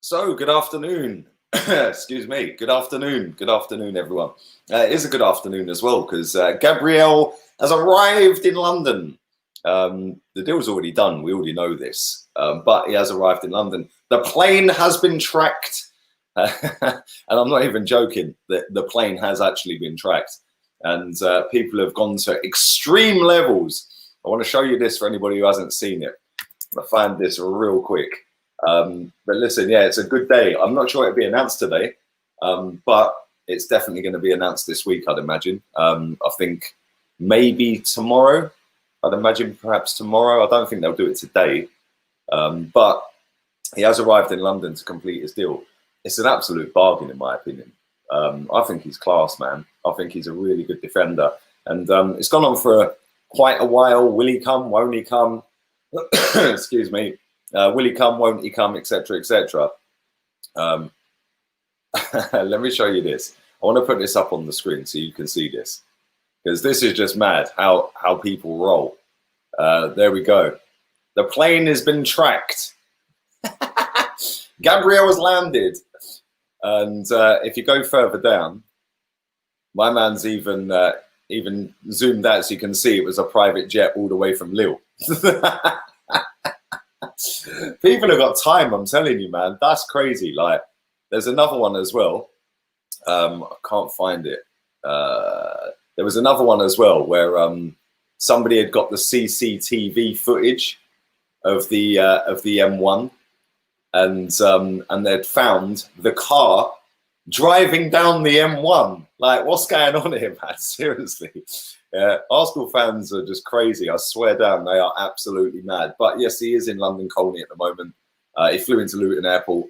So, good afternoon. Excuse me. Good afternoon. Good afternoon, everyone. It is a good afternoon as well because Gabriel has arrived in London. The deal's already done. We already know this, but he has arrived in London. The plane has been tracked, and I'm not even joking. The plane has actually been tracked, and people have gone to extreme levels. I want to show you this for anybody who hasn't seen it. I find this real quick. But listen, yeah, it's a good day. I'm not sure it'll be announced today, but it's definitely going to be announced this week, I'd imagine. I think maybe tomorrow. I'd imagine perhaps tomorrow. I don't think they'll do it today. But he has arrived in London to complete his deal. It's an absolute bargain, in my opinion. I think he's class, man. I think he's a really good defender. And it's gone on for quite a while. Will he come? Won't he come? Excuse me. Will he come? Won't he come? Etc. Etc. Let me show you this. I want to put this up on the screen so you can see this, because this is just mad how people roll. There we go. The plane has been tracked. Gabriel has landed, and if you go further down, my man's even zoomed out so you can see it was a private jet all the way from Lille. People have got time, I'm telling you, man. That's crazy. Like, there's another one as well. I can't find it. There was another one as well where somebody had got the CCTV footage of the M1, and they'd found the car driving down the M1. Like, what's going on here, man? Seriously. Arsenal fans are just crazy. I swear down, they are absolutely mad. But yes, he is in London Colney at the moment. He flew into Luton Airport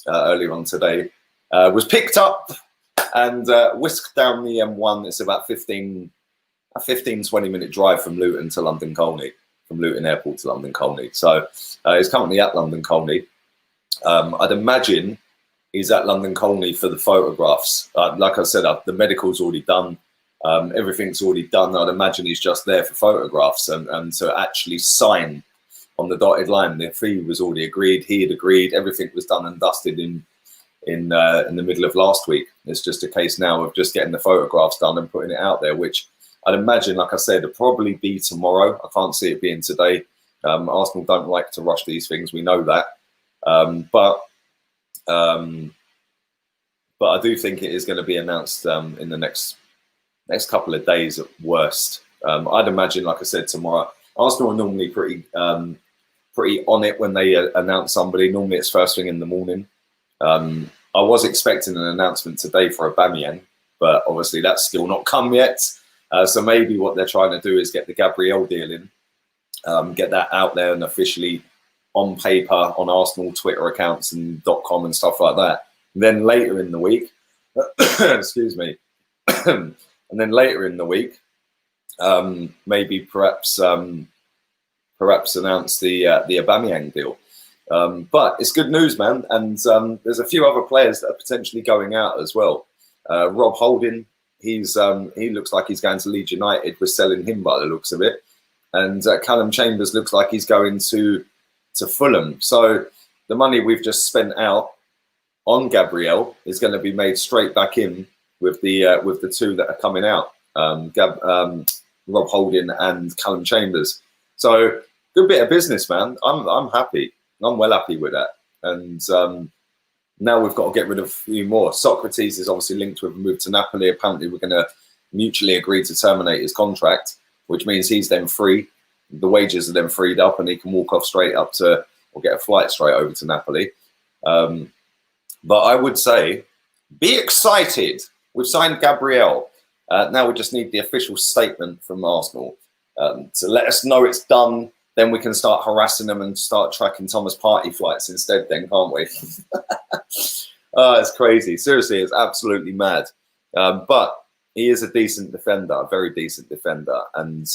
earlier on today, was picked up and whisked down the M1. It's about 15, 20 minute drive from Luton to London Colney, from Luton Airport to London Colney. So he's currently at London Colney. I'd imagine he's at London Colney for the photographs. Like I said, the medical's already done. Everything's already done. I'd imagine he's just there for photographs and to actually sign on the dotted line. The fee was already agreed. He had agreed. Everything was done and dusted in the middle of last week. It's just a case now of just getting the photographs done and putting it out there, which I'd imagine, like I said, it'll probably be tomorrow. I can't see it being today. Arsenal don't like to rush these things. We know that. But I do think it is going to be announced in the next couple of days at worst. I'd imagine, like I said, tomorrow. Arsenal are normally pretty on it when they announce somebody. Normally it's first thing in the morning. I was expecting an announcement today for Aubameyang, but obviously that's still not come yet. So maybe what they're trying to do is get the Gabriel deal in, get that out there and officially on paper on Arsenal Twitter accounts and .com and stuff like that. And then later in the week, excuse me, and then later in the week, maybe perhaps announce the Aubameyang deal. But it's good news, man. And there's a few other players that are potentially going out as well. Rob Holding, he looks like he's going to Leeds United. We're selling him by the looks of it. And Callum Chambers looks like he's going to Fulham. So the money we've just spent out on Gabriel is going to be made straight back in with the two that are coming out, Rob Holding and Callum Chambers. So good bit of business, man. I'm happy. I'm well happy with that. And now we've got to get rid of a few more. Socrates is obviously linked with a move to Napoli. Apparently we're going to mutually agree to terminate his contract, which means he's then free. The wages are then freed up and he can walk off straight up to, or get a flight straight over to Napoli. But I would say, be excited. We've signed Gabriel. Now we just need the official statement from Arsenal to let us know it's done. Then we can start harassing them and start tracking Thomas Partey flights instead then, can't we? It's crazy. Seriously, it's absolutely mad. But he is a decent defender, a very decent defender. And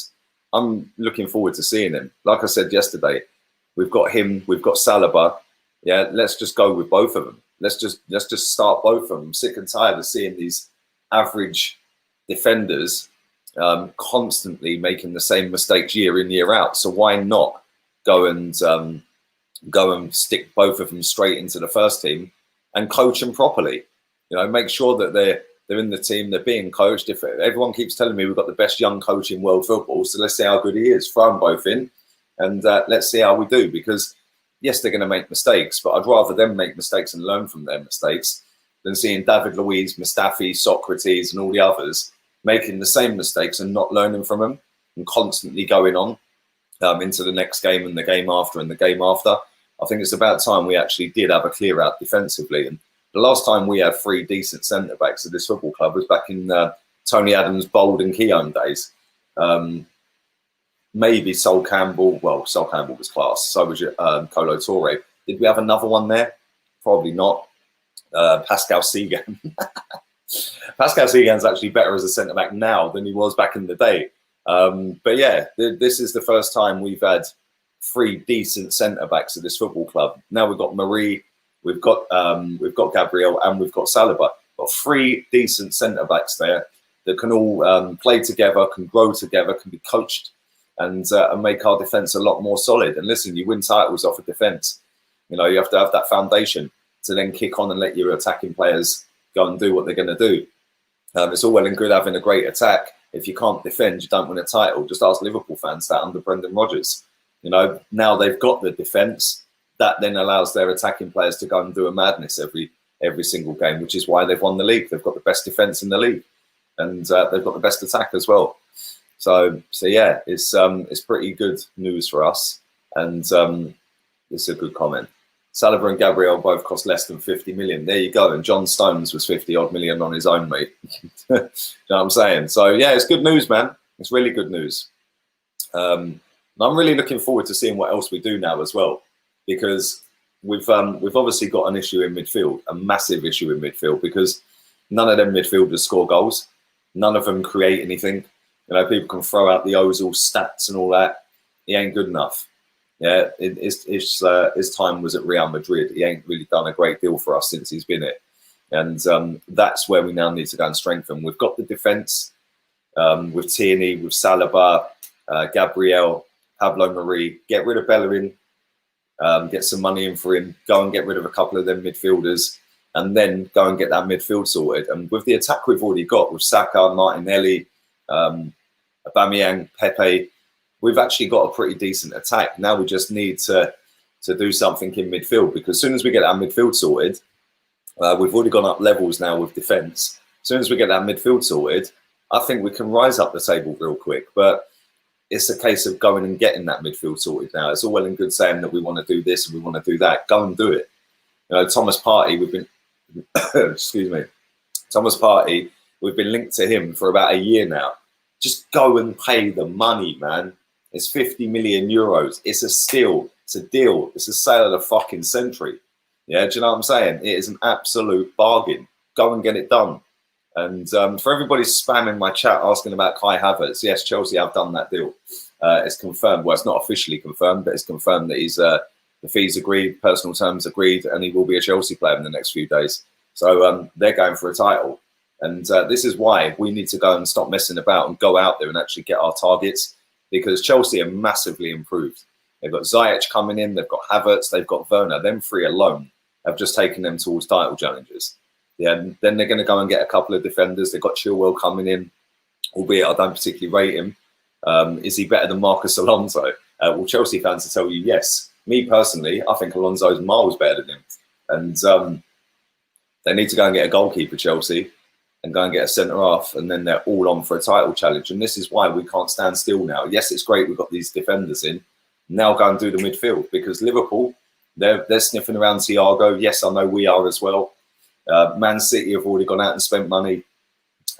I'm looking forward to seeing him. Like I said yesterday, we've got him, we've got Saliba. Yeah, let's just go with both of them. Let's just start both of them. I'm sick and tired of seeing these average defenders constantly making the same mistakes year in, year out. So why not go and go and stick both of them straight into the first team and coach them properly. You know, make sure that they're in the team, they're being coached. If everyone keeps telling me we've got the best young coach in world football, so let's see how good he is. Throw them both in, and let's see how we do. Because yes, they're going to make mistakes, but I'd rather them make mistakes and learn from their mistakes than seeing David Luiz, Mustafi, Socrates, and all the others making the same mistakes and not learning from them and constantly going on into the next game and the game after and the game after. I think it's about time we actually did have a clear out defensively. And the last time we had 3 decent centre backs at this football club was back in Tony Adams, Bold and Keown days. Maybe Sol Campbell. Well, Sol Campbell was class. So was Kolo Toure. Did we have another one there? Probably not. Pascal Segan. Pascal Segan's actually better as a centre back now than he was back in the day. But yeah, this is the first time we've had 3 decent centre backs at this football club. Now we've got Marie, we've got Gabriel, and we've got Saliba. Got 3 decent centre backs there that can all play together, can grow together, can be coached, and make our defence a lot more solid. And listen, you win titles off of defence. You know, you have to have that foundation to then kick on and let your attacking players go and do what they're going to do. It's all well and good having a great attack. If you can't defend, you don't win a title. Just ask Liverpool fans that under Brendan Rodgers. You know, now they've got the defence. That then allows their attacking players to go and do a madness every single game, which is why they've won the league. They've got the best defence in the league, and they've got the best attack as well. So yeah, it's pretty good news for us, and it's a good comment. Saliba and Gabriel both cost less than 50 million. There you go. And John Stones was 50 odd million on his own, mate. You know what I'm saying? So yeah, it's good news, man. It's really good news. And I'm really looking forward to seeing what else we do now as well, because we've obviously got an issue in midfield, a massive issue in midfield, because none of them midfielders score goals. None of them create anything. You know, people can throw out the Ozil stats and all that. He ain't good enough. Yeah, his time was at Real Madrid. He ain't really done a great deal for us since he's been it. And that's where we now need to go and strengthen. We've got the defence with Tierney, with Saliba, Gabriel, Pablo Marie. Get rid of Bellerin, get some money in for him, go and get rid of a couple of them midfielders, and then go and get that midfield sorted. And with the attack we've already got, with Saka, Martinelli, Aubameyang, Pepe, we've actually got a pretty decent attack. Now we just need to do something in midfield, because as soon as we get our midfield sorted, we've already gone up levels now with defence. As soon as we get our midfield sorted, I think we can rise up the table real quick. But it's a case of going and getting that midfield sorted now. It's all well and good saying that we want to do this and we want to do that. Go and do it. You know, Thomas Partey, we've been, excuse me, Thomas Partey, we've been linked to him for about a year now. Just go and pay the money, man. It's 50 million euros. It's a steal. It's a deal. It's a sale of the fucking century. Yeah, do you know what I'm saying? It is an absolute bargain. Go and get it done. And for everybody spamming my chat asking about Kai Havertz, yes, Chelsea have done that deal. It's confirmed. Well, it's not officially confirmed, but it's confirmed that he's the fees agreed, personal terms agreed, and he will be a Chelsea player in the next few days. So they're going for a title. And this is why we need to go and stop messing about and go out there and actually get our targets, because Chelsea are massively improved. They've got Ziyech coming in, they've got Havertz, they've got Werner. Them 3 alone have just taken them towards title challenges. Yeah, and then they're going to go and get a couple of defenders. They've got Chilwell coming in, albeit I don't particularly rate him. Is he better than Marcus Alonso? Well, Chelsea fans will tell you yes. Me personally, I think Alonso's miles better than him. And they need to go and get a goalkeeper, Chelsea, and go and get a centre-half, and then they're all on for a title challenge. And this is why we can't stand still now. Yes, it's great we've got these defenders in. Now go and do the midfield, because Liverpool, they're sniffing around Thiago. Yes, I know we are as well. Man City have already gone out and spent money.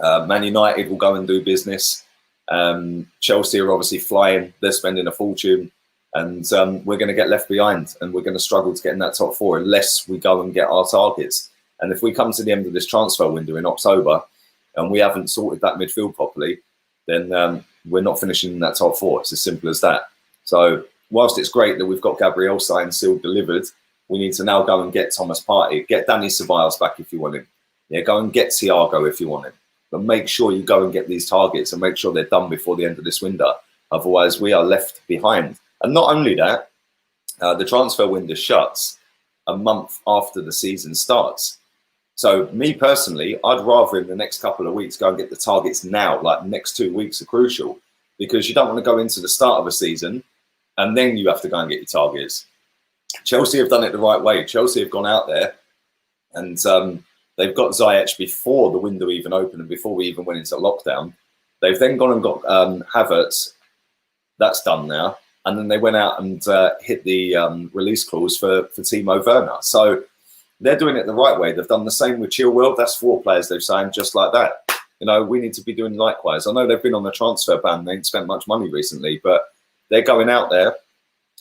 Man United will go and do business. Chelsea are obviously flying. They're spending a fortune. And we're going to get left behind, and we're going to struggle to get in that top 4 unless we go and get our targets. And if we come to the end of this transfer window in October and we haven't sorted that midfield properly, then we're not finishing in that top 4. It's as simple as that. So whilst it's great that we've got Gabriel signed, sealed, delivered, we need to now go and get Thomas Partey, get Danny Ceballos back if you want him. Yeah, go and get Thiago if you want him. But make sure you go and get these targets and make sure they're done before the end of this window. Otherwise, we are left behind. And not only that, The transfer window shuts a month after the season starts. So me personally, I'd rather in the next couple of weeks go and get the targets now, like the next 2 weeks are crucial, because you don't want to go into the start of a season and then you have to go and get your targets. Chelsea have done it the right way. Chelsea have gone out there and they've got Ziyech before the window even opened and before we even went into lockdown. They've then gone and got Havertz. That's done now. And then they went out and hit the release clause for Timo Werner. So they're doing it the right way. They've done the same with Chilwell. That's 4 players they've signed just like that. You know, we need to be doing likewise. I know they've been on the transfer ban. They ain't spent much money recently, but they're going out there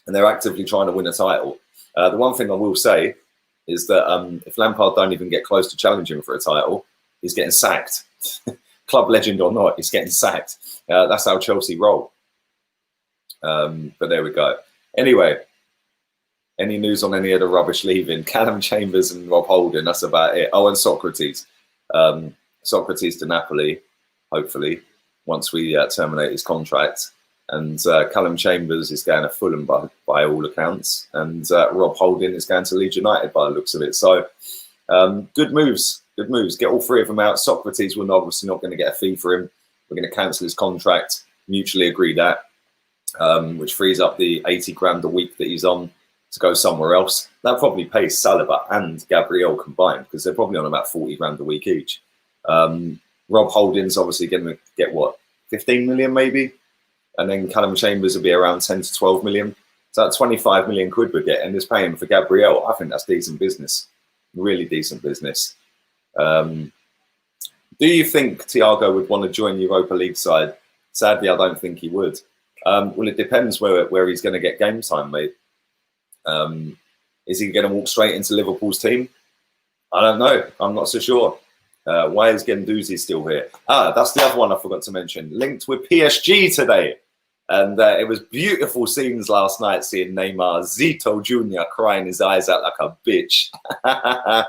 and they're actively trying to win a title. The one thing I will say is that if Lampard don't even get close to challenging for a title, he's getting sacked. Club legend or not, he's getting sacked. That's how Chelsea roll. But there we go. Anyway, any news on any of the rubbish leaving? Callum Chambers and Rob Holding, that's about it. Oh, and Socrates. Socrates to Napoli, hopefully, once we terminate his contract. And Callum Chambers is going to Fulham by all accounts. And Rob Holding is going to Leeds United by the looks of it. So good moves, good moves. Get all 3 of them out. Socrates, we're obviously not going to get a fee for him. We're going to cancel his contract, mutually agree that, which frees up the 80 grand a week that he's on to go somewhere else. That probably pays Saliba and Gabriel combined because they're probably on about 40 grand a week each. Rob Holding's obviously going to get, what, 15 million maybe? And then Callum Chambers will be around 10 to 12 million. So that 25 million quid we're getting is paying for Gabriel. I think that's decent business. Really decent business. Do you think Thiago would want to join Europa League side? Sadly, I don't think he would. Well, it depends where he's going to get game time, mate. Is he going to walk straight into Liverpool's team? I don't know. I'm not so sure. Why is Guendouzi still here? That's the other one I forgot to mention. Linked with PSG today. And it was beautiful scenes last night seeing Neymar Zito Jr. crying his eyes out like a bitch. I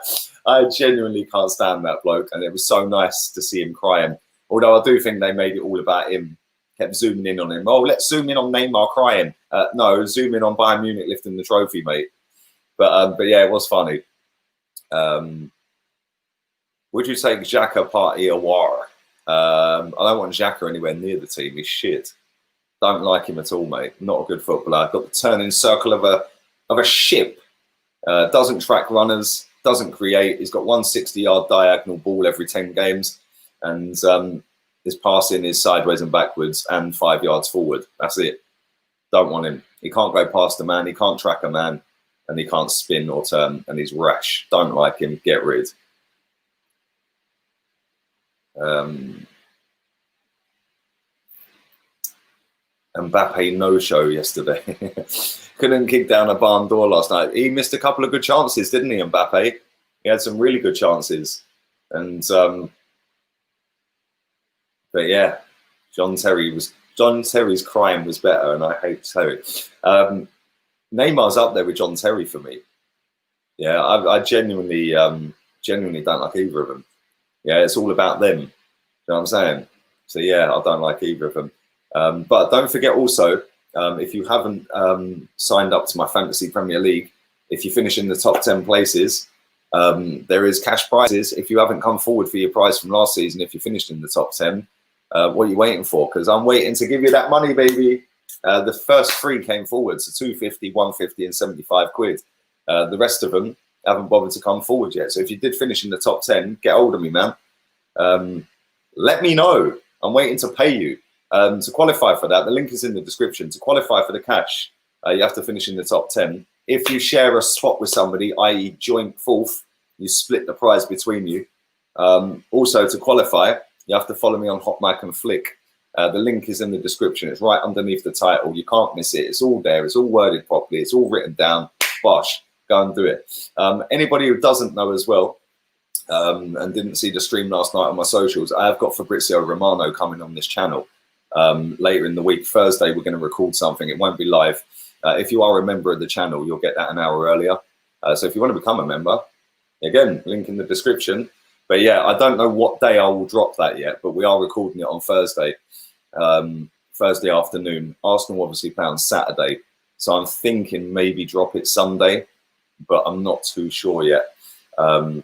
genuinely can't stand that bloke. And it was so nice to see him crying. Although I do think they made it all about him. Kept zooming in on him. Oh, let's zoom in on Neymar crying. No, zoom in on Bayern Munich lifting the trophy, mate. But yeah, it was funny. Would you take Xhaka party a war? I don't want Xhaka anywhere near the team. He's shit. Don't like him at all, mate. Not a good footballer. Got the turning circle of a ship. Doesn't track runners. Doesn't create. He's got 160-yard diagonal ball every 10 games, and his passing is sideways and backwards and 5 yards forward. That's it. Don't want him. He can't go past a man. He can't track a man, and he can't spin or turn. And he's rash. Don't like him. Get rid. Mbappe no-show yesterday. Couldn't kick down a barn door last night. He missed a couple of good chances, didn't he, Mbappe? He had some really good chances. And but yeah, John Terry's crying was better, and I hate Terry. Neymar's up there with John Terry for me. Yeah, I genuinely don't like either of them. Yeah, it's all about them. You know what I'm saying? So yeah, I don't like either of them. But don't forget also, if you haven't signed up to my Fantasy Premier League, if you finish in the top 10 places, there is cash prizes. If you haven't come forward for your prize from last season, if you finished in the top 10, what are you waiting for? Because I'm waiting to give you that money, baby. The first 3 came forward, so 250, 150 and 75 quid. The rest of them haven't bothered to come forward yet. So if you did finish in the top 10, get hold of me, man. Let me know. I'm waiting to pay you. To qualify for that, the link is in the description. To qualify for the cash, you have to finish in the top 10. If you share a spot with somebody, i.e. joint fourth, you split the prize between you. Also, to qualify, you have to follow me on HOTMIC and Flick. The link is in the description. It's right underneath the title. You can't miss it. It's all there. It's all worded properly. It's all written down. Bosh, go and do it. Anybody who doesn't know as well, and didn't see the stream last night on my socials, I have got Fabrizio Romano coming on this channel. Later in the week, Thursday, we're going to record something. It won't be live. If you are a member of the channel, you'll get that an hour earlier. So if you want to become a member, again, link in the description. But yeah, I don't know what day I will drop that yet, but we are recording it on Thursday, Thursday afternoon. Arsenal obviously play on Saturday. So I'm thinking maybe drop it Sunday, but I'm not too sure yet. But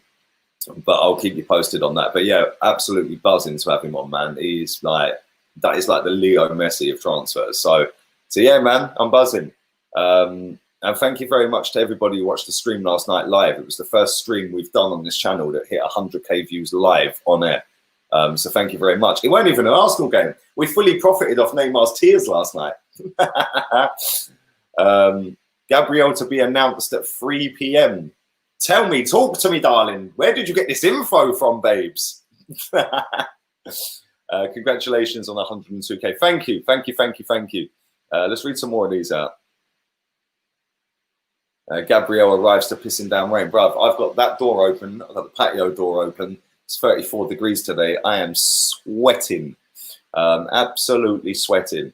I'll keep you posted on that. But yeah, absolutely buzzing to have him on, man. He's like, that is like the Leo Messi of transfers. So yeah, man, I'm buzzing. And thank you very much to everybody who watched the stream last night live. It was the first stream we've done on this channel that hit 100k views live on air. So thank you very much. It wasn't even an Arsenal game. We fully profited off Neymar's tears last night. Gabriel to be announced at 3 p.m. Tell me, talk to me, darling. Where did you get this info from, babes? Congratulations on 102k. Thank you, thank you, thank you, thank you. Let's read some more of these out. Gabriel arrives to pissing down rain. Bruv, I've got that door open. I've got the patio door open. It's 34 degrees today. I am sweating, absolutely sweating.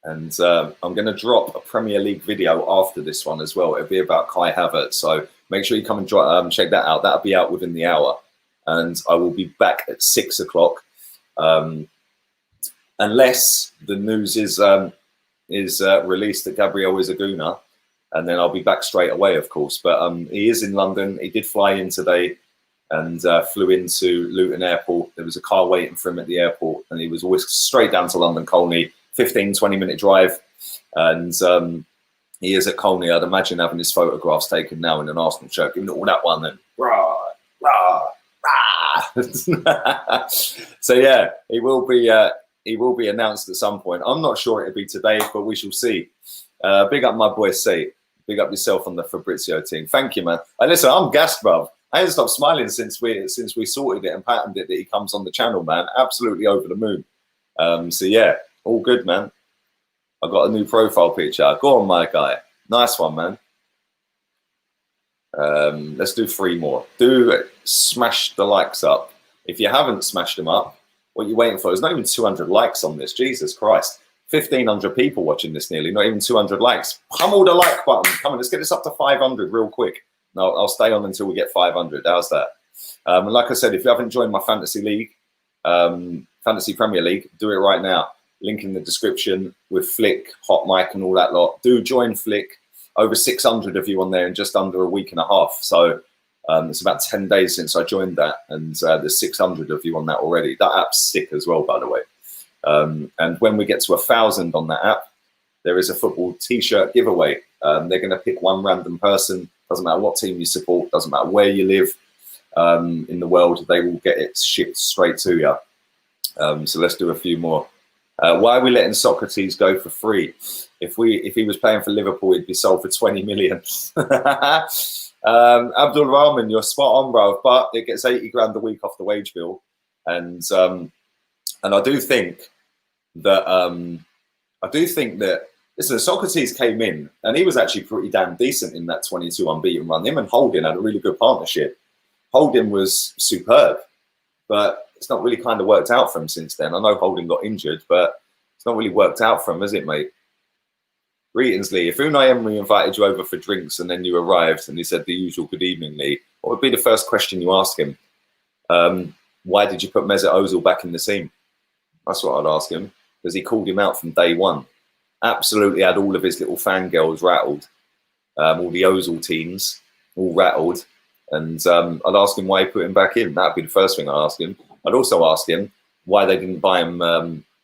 And I'm going to drop a Premier League video after this one as well. It'll be about Kai Havertz. So make sure you come and check that out. That'll be out within the hour. And I will be back at 6 o'clock. Unless the news is released that Gabriel is a gooner. And then I'll be back straight away, of course. But he is in London. He did fly in today and flew into Luton Airport. There was a car waiting for him at the airport. And he was always straight down to London Colney. 15-20-minute drive, and he is at Colney. I'd imagine having his photographs taken now in an Arsenal shirt, giving it all that one, and rah, rah, rah. So yeah, he will be announced at some point. I'm not sure it'll be today, but we shall see. Big up my boy Say. Big up yourself on the Fabrizio team. Thank you, man. Hey, listen, I'm gassed, bruv. I haven't stopped smiling since we sorted it and patterned it that he comes on the channel, man. Absolutely over the moon. So yeah. All good, man. I got a new profile picture. Go on, my guy. Nice one, man. Let's do 3 more. Do smash the likes up. If you haven't smashed them up, what you're waiting for? There's not even 200 likes on this. Jesus Christ. 1,500 people watching this nearly. Not even 200 likes. Pummel the like button. Come on, let's get this up to 500 real quick. No, I'll stay on until we get 500. How's that? And like I said, if you haven't joined my fantasy league, Fantasy Premier League, do it right now. Link in the description with Flick, HOTMIC and all that lot. Do join Flick. Over 600 of you on there in just under a week and a half. So it's about 10 days since I joined that. And there's 600 of you on that already. That app's sick as well, by the way. And when we get to 1,000 on that app, there is a football t-shirt giveaway. They're going to pick one random person. Doesn't matter what team you support. Doesn't matter where you live in the world. They will get it shipped straight to you. So let's do a few more. Why are we letting Socrates go for free? If he was playing for Liverpool, he'd be sold for 20 million. Abdul Rahman, you're spot on, bro. But it gets 80 grand a week off the wage bill, and I do think that listen, Socrates came in and he was actually pretty damn decent in that 22 unbeaten run. Him and Holding had a really good partnership. Holding was superb, but it's not really kind of worked out for him since then. I know Holding got injured, but it's not really worked out for him, has it, mate? Greetings, Lee. If Unai Emery invited you over for drinks and then you arrived and he said the usual good evening, Lee, what would be the first question you ask him? Why did you put Mesut Ozil back in the team? That's what I'd ask him, because he called him out from day one. Absolutely had all of his little fangirls rattled, all the Ozil teams all rattled. And I'd ask him why he put him back in. That'd be the first thing I'd ask him. I'd also ask him why they didn't buy him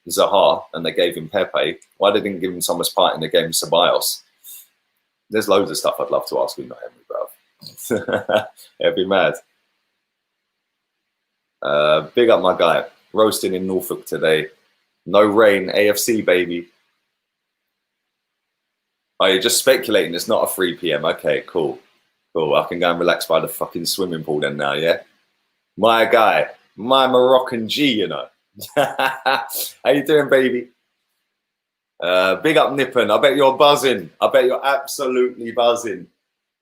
Zaha and they gave him Pepe. Why they didn't give him Thomas Partey and they gave him Ceballos. There's loads of stuff I'd love to ask him, bro. It'd be mad. Big up my guy. Roasting in Norfolk today. No rain. AFC, baby. Oh, you're just speculating. It's not a 3 p.m. Okay, cool. Cool. I can go and relax by the fucking swimming pool then now, yeah? My guy. My Moroccan G, you know. How you doing, baby? Big up Nippon. I bet you're buzzing. I bet you're absolutely buzzing.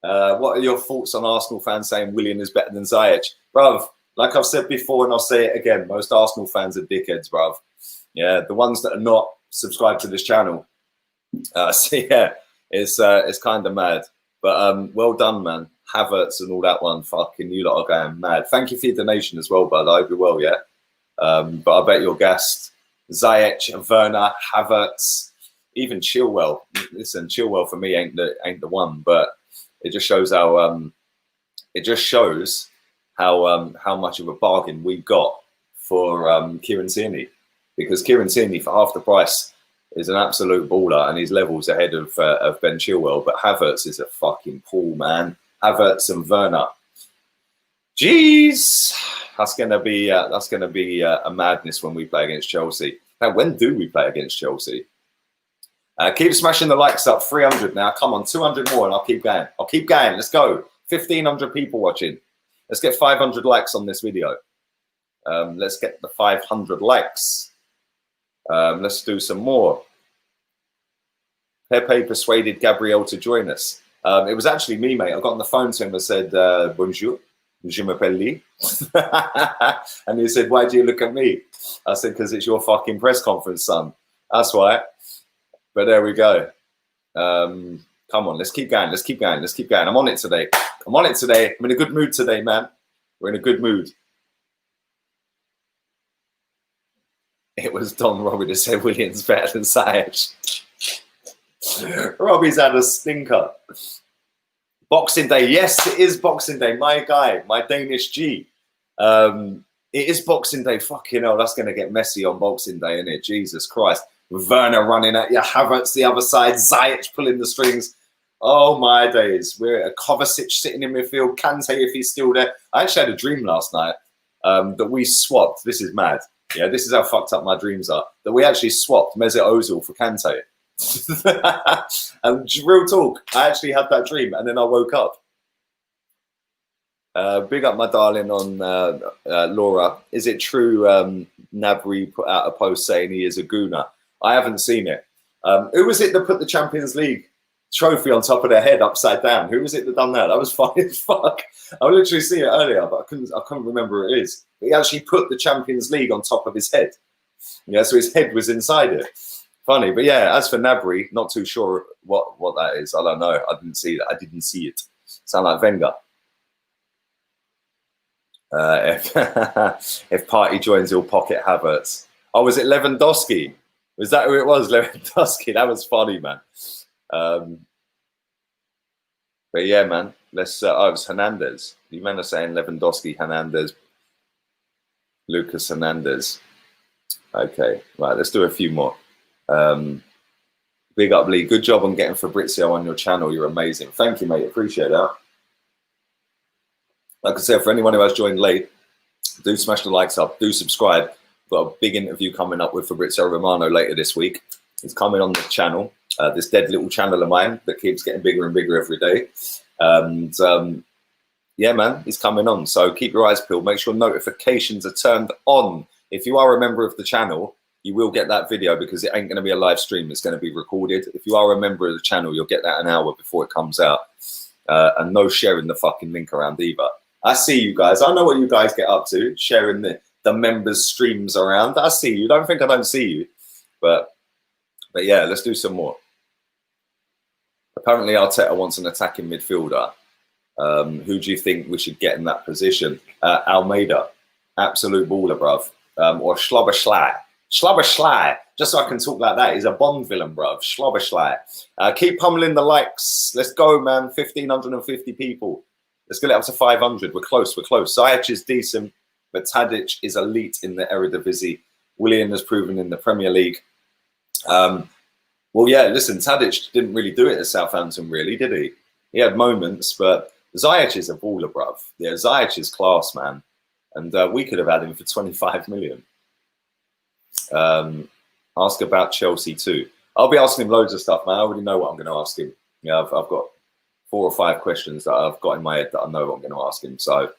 What are your thoughts on Arsenal fans saying Willian is better than Ziyech? Bruv, like I've said before and I'll say it again, most Arsenal fans are dickheads, bruv. Yeah, the ones that are not subscribed to this channel. So yeah, it's kind of mad. But well done, man. Havertz and all that one. Fucking you lot are going mad. Thank you for your donation as well, bud. I hope you're well, yeah? But I bet you're gassed. Ziyech, Werner, Havertz. even Chilwell. Listen, Chilwell for me ain't the one, but it just shows how how much of a bargain we got for Kieran Tierney, because Kieran Tierney for half the price is an absolute baller, and he's levels ahead of Ben Chilwell. But Havertz is a fucking pool, man. Havertz and Werner. Jeez, that's gonna be a madness when we play against Chelsea. Now, when do we play against Chelsea? Keep smashing the likes up. 300 now. Come on, 200 more, and I'll keep going. I'll keep going. Let's go. 1,500 people watching. Let's get 500 likes on this video. Let's get the 500 likes. Let's do some more. Pepe persuaded Gabriel to join us. It was actually me, mate. I got on the phone to him and said, bonjour, je m'appelle Lee. And he said, why do you look at me? I said, because it's your fucking press conference, son. That's why. But there we go. Come on, let's keep going. Let's keep going. Let's keep going. I'm on it today. I'm on it today. I'm in a good mood today, man. We're in a good mood. It was Don Robbie to say Williams better than Ziyech. Robbie's had a stinker. Boxing Day. Yes, it is Boxing Day. My guy, my Danish G. It is Boxing Day. Fucking hell, that's going to get messy on Boxing Day, isn't it? Jesus Christ. Werner running at you. Havertz the other side. Ziyech pulling the strings. Oh, my days. We're at Kovacic sitting in midfield. Kante, if he's still there. I actually had a dream last night that we swapped. This is mad. Yeah, this is how fucked up my dreams are. That we actually swapped Mesut Ozil for Kante. And real talk, I actually had that dream, and then I woke up. Big up my darling on Laura. Is it true Nabry put out a post saying he is a gooner? I haven't seen it. Who was it that put the Champions League trophy on top of their head upside down? Who was it that done that? That was funny as fuck. I literally see it earlier, but I couldn't remember who it is. But he actually put the Champions League on top of his head. Yeah, so his head was inside it. Funny, but yeah. As for Nabry, not too sure what that is. I don't know. I didn't see that. I didn't see it. Sound like Wenger. If Party joins, he'll pocket Havertz. Oh, was it Lewandowski? Was that who it was? Lewandowski. That was funny, man. But yeah, man. Let's. Oh, it was Hernandez. You men are saying Lewandowski, Hernandez, Lucas Hernandez. Okay, right. Let's do a few more. Big up, Lee. Good job on getting Fabrizio on your channel. You're amazing. Thank you, mate. Appreciate that. Like I said, for anyone who has joined late, do smash the likes up. Do subscribe. Got a big interview coming up with Fabrizio Romano later this week. He's coming on the channel, this dead little channel of mine that keeps getting bigger and bigger every day. And yeah, man, he's coming on. So keep your eyes peeled. Make sure notifications are turned on. If you are a member of the channel, you will get that video because it ain't going to be a live stream. It's going to be recorded. If you are a member of the channel, you'll get that an hour before it comes out. And no sharing the fucking link around either. I see you guys. I know what you guys get up to, sharing the members' streams around. I see you. Don't think I don't see you. But yeah, let's do some more. Apparently, Arteta wants an attacking midfielder. Who do you think we should get in that position? Almeida. Absolute baller, bruv. Or Schlobberschlei. Schlobberschlei. Just so I can talk like that. He's a Bond villain, bruv. Schlobberschlei. Keep pummeling the likes. Let's go, man. 1,550 people. Let's get it up to 500. We're close. We're close. Ziyech is decent, but Tadic is elite in the Eredivisie. Willian has proven in the Premier League. Well, yeah, listen, Tadic didn't really do it at Southampton, really, did he? He had moments, but Ziyech is a baller, bruv. Yeah, Ziyech is class, man. And we could have had him for 25 million. Ask about Chelsea too. I'll be asking him loads of stuff, man. I already know what I'm going to ask him. Yeah, I've got 4 or 5 questions that I've got in my head that I know what I'm going to ask him. So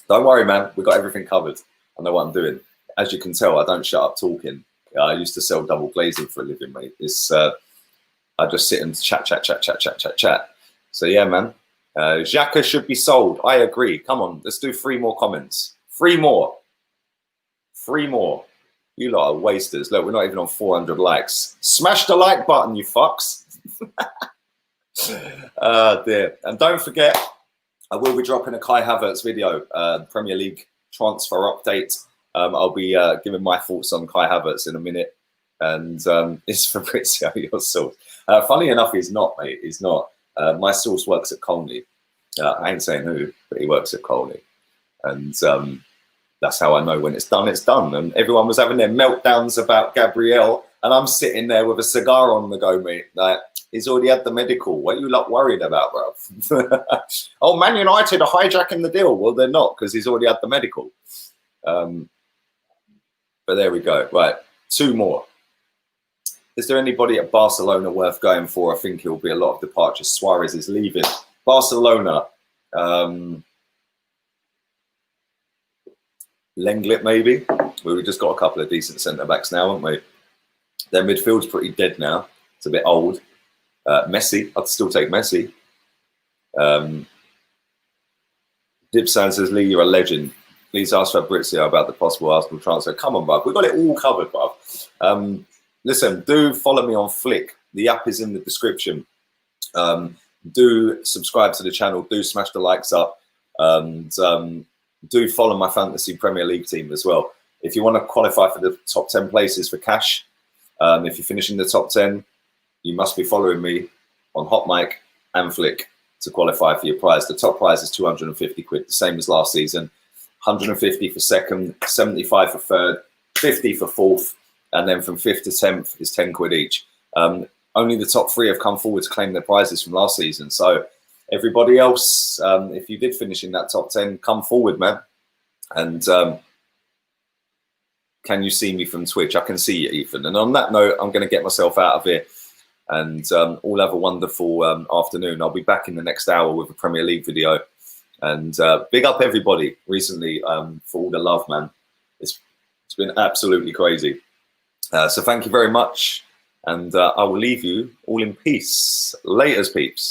don't worry, man. We've got everything covered. I know what I'm doing. As you can tell, I don't shut up talking. I used to sell double glazing for a living, mate. I just sit and chat. So yeah, man. Xhaka should be sold. I agree. Come on, let's do 3 more comments. 3 more. 3 more. You lot are wasters. Look, we're not even on 400 likes. Smash the like button, you fucks. Dear. And don't forget, I will be dropping a Kai Havertz video, Premier League transfer update. I'll be giving my thoughts on Kai Havertz in a minute. And it's Fabrizio, your source. Funny enough, he's not, mate. He's not. My source works at Colney. I ain't saying who, but he works at Colney. And that's how I know when it's done, it's done. And everyone was having their meltdowns about Gabriel, and I'm sitting there with a cigar on the go, mate. Like, he's already had the medical. What are you lot worried about, bro? Oh, Man United are hijacking the deal. Well, they're not, because he's already had the medical. But there we go. Right, 2 more. Is there anybody at Barcelona worth going for? I think it will be a lot of departures. Suarez is leaving. Barcelona. Lenglet, maybe. We've just got a couple of decent centre-backs now, haven't we? Their midfield's pretty dead now. It's a bit old. Messi. I'd still take Messi. Dibsan says, Lee, you're a legend. Please ask Fabrizio about the possible Arsenal transfer. Come on, bruv. We've got it all covered, bruv. Listen, do follow me on Flick. The app is in the description. Do subscribe to the channel. Do smash the likes up. And do follow my Fantasy Premier League team as well. If you want to qualify for the top 10 places for cash, if you're finishing the top 10, you must be following me on HOTMIC and Flick to qualify for your prize. The top prize is 250 quid, the same as last season. 150 for second, 75 for third, 50 for fourth, and then from 5th to 10th is 10 quid each. Only the top 3 have come forward to claim their prizes from last season. So everybody else, if you did finish in that top 10, come forward, man. And can you see me from Twitch? I can see you, Ethan. And on that note, I'm going to get myself out of here. And all have a wonderful afternoon. I'll be back in the next hour with a Premier League video. And big up everybody recently for all the love, man. It's been absolutely crazy. So thank you very much. And I will leave you all in peace. Laters, peeps.